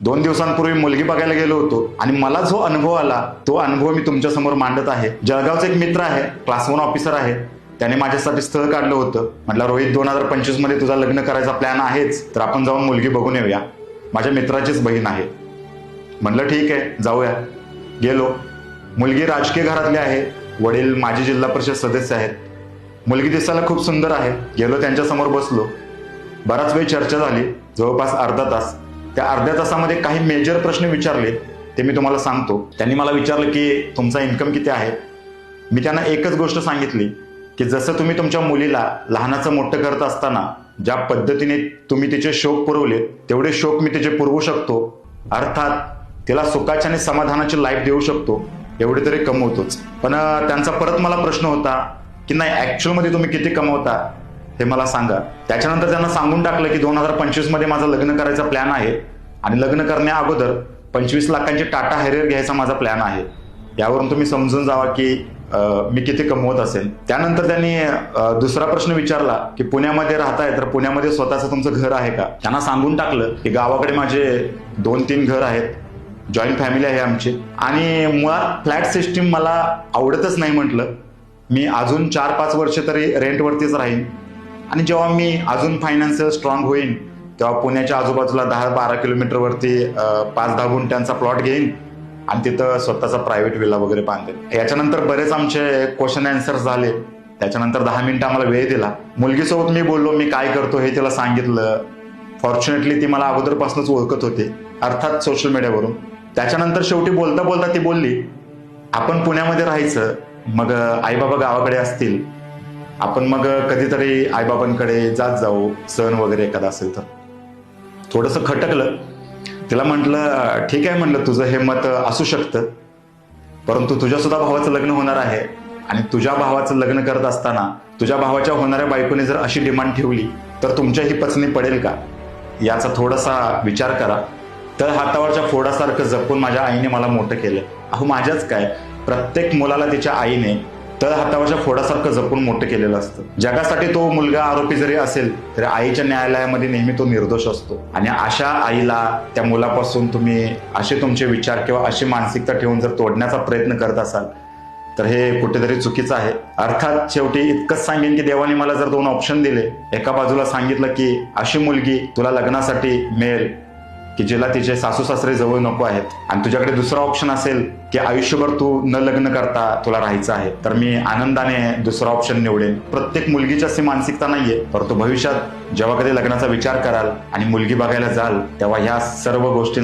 2 दिवसांपूर्वी मुलगी बघायला गेलो होतो आणि मला जो अनुभव आला तो अनुभव मी तुमच्या समोर मांडत आहे। जळगावचा एक मित्र आहे, क्लास 1 ऑफिसर आहे। त्याने माझ्यासाठी स्थळ काढलं होतं। म्हटलं रोहित 2025 मध्ये तुझा लग्न करायचा प्लॅन आहेच, तर आपण जाऊन मुलगी बघून येऊया। माझ्या मित्राचीच बहीण आहे। म्हटलं ठीक आहे जाऊया। गेलो। मुलगी राजकीय घरातली आहे, वडील माजी जिल्हा परिषद सदस्य आहेत। मुलगी दिसायला खूप सुंदर आहे। गेलो त्यांच्या समोर बसलो। बराच वेळ चर्चा झाली, जवळपास अर्धा तास। त्या अर्ध्या तासामध्ये काही मेजर प्रश्न विचारले, ते मी तुम्हाला सांगतो। त्यांनी मला विचारलं की तुमचा इन्कम किती आहे। मी त्यांना एकच गोष्ट सांगितली की जसं तुम्ही तुमच्या मुलीला लहानाचं मोठं करत असताना ज्या पद्धतीने तुम्ही तिचे शौक पुरवले, तेवढे शौक मी तिचे पुरवू शकतो। अर्थात तिला सुखाची आणि समाधानाची लाईफ देऊ शकतो, एवढे तरी कमवतोच। पण त्यांचा परत मला प्रश्न होता की नाही, ऍक्च्युअल मध्ये तुम्ही किती कमवता हे मला सांगा। त्याच्यानंतर त्यांना सांगून टाकलं की 2025 मध्ये माझं लग्न करायचा प्लॅन आहे आणि लग्न करण्या अगोदर 25 लाखांची टाटा हॅरियर घ्यायचा माझा प्लॅन आहे। यावरून तुम्ही समजून जावा की मी किती कमवत असेल। त्यानंतर त्यांनी दुसरा प्रश्न विचारला की पुण्यामध्ये राहताय, तर पुण्यामध्ये स्वतःचं तुमचं घर आहे का। त्यांना सांगून टाकलं की गावाकडे माझे 2-3 घर आहेत, जॉईंट फॅमिली आहे आमची, आणि मुळात फ्लॅट सिस्टीम मला आवडतच नाही। म्हटलं मी अजून 4-5 वर्ष तरी रेंटवरतीच राहीन, आणि जेव्हा मी अजून फायनान्शियल स्ट्रॉंग होईन तेव्हा पुण्याच्या आजूबाजूला 10-12 किलोमीटरवरती 5-10 गुंठ्यांचा प्लॉट घेईन आणि तिथं स्वतःचा प्रायव्हेट विला वगैरे बांधेन। याच्यानंतर बरेच आमचे क्वेश्चन आन्सर्स झाले। त्याच्यानंतर 10 मिनिटं आम्हाला वेळ दिला। मुलगीसोबत मी बोललो, मी काय करतो हे तिला सांगितलं। फॉर्च्युनेटली ती मला अगोदरपासूनच ओळखत होते, अर्थात सोशल मीडियावरून। त्याच्यानंतर शेवटी बोलता बोलता ती बोलली, आपण पुण्यामध्ये राहायचं, मग आईबाबा गावाकडे असतील, आपण मग कधीतरी आईबाबांकडे जात जाऊ, सण वगैरे एखादा असेल तर। थोडंसं खटकलं। तिला म्हटलं ठीक आहे, म्हटलं तुझं हे मत असू शकतं, परंतु तुझ्या सुद्धा भावाचं लग्न होणार आहे, आणि तुझ्या भावाचं लग्न करत असताना तुझ्या भावाच्या होणाऱ्या बायकोने जर अशी डिमांड ठेवली तर तुमच्याही पचनी पडेल का, याचा थोडासा विचार करा। तर हातावरच्या फोडासारखं जपून माझ्या आईने मला मोठं केलं। अहो माझ्याच काय, प्रत्येक मुलाला तिच्या आईने तळ हातावरच्या फोडासारखं जपून मोठं केलेलं असतं। जगासाठी तो मुलगा आरोपी जरी असेल तरी आईच्या न्यायालयामध्ये नेहमी तो निर्दोष असतो, आणि अशा आईला त्या मुलापासून तुम्ही असे तुमचे विचार किंवा अशी मानसिकता ठेवून जर तोडण्याचा प्रयत्न करत असाल तर हे कुठेतरी चुकीचं आहे। अर्थात शेवटी इतकंच सांगेन की देवाने मला जर 2 ऑप्शन दिले, एका बाजूला सांगितलं की अशी मुलगी तुला लग्नासाठी मिळेल की जिला तिचे सासू सासरे जवळ नको आहेत, आणि तुझ्याकडे दुसरा ऑप्शन असेल की आयुष्यभर तू न लग्न करता तुला राहायचं आहे, तर मी आनंदाने दुसरा ऑप्शन निवडेन। प्रत्येक मुलगीची अशी मानसिकता नाहीये, परंतु भविष्यात जेव्हा कधी लग्नाचा विचार कराल आणि मुलगी बघायला जाल तेव्हा ह्या सर्व गोष्टी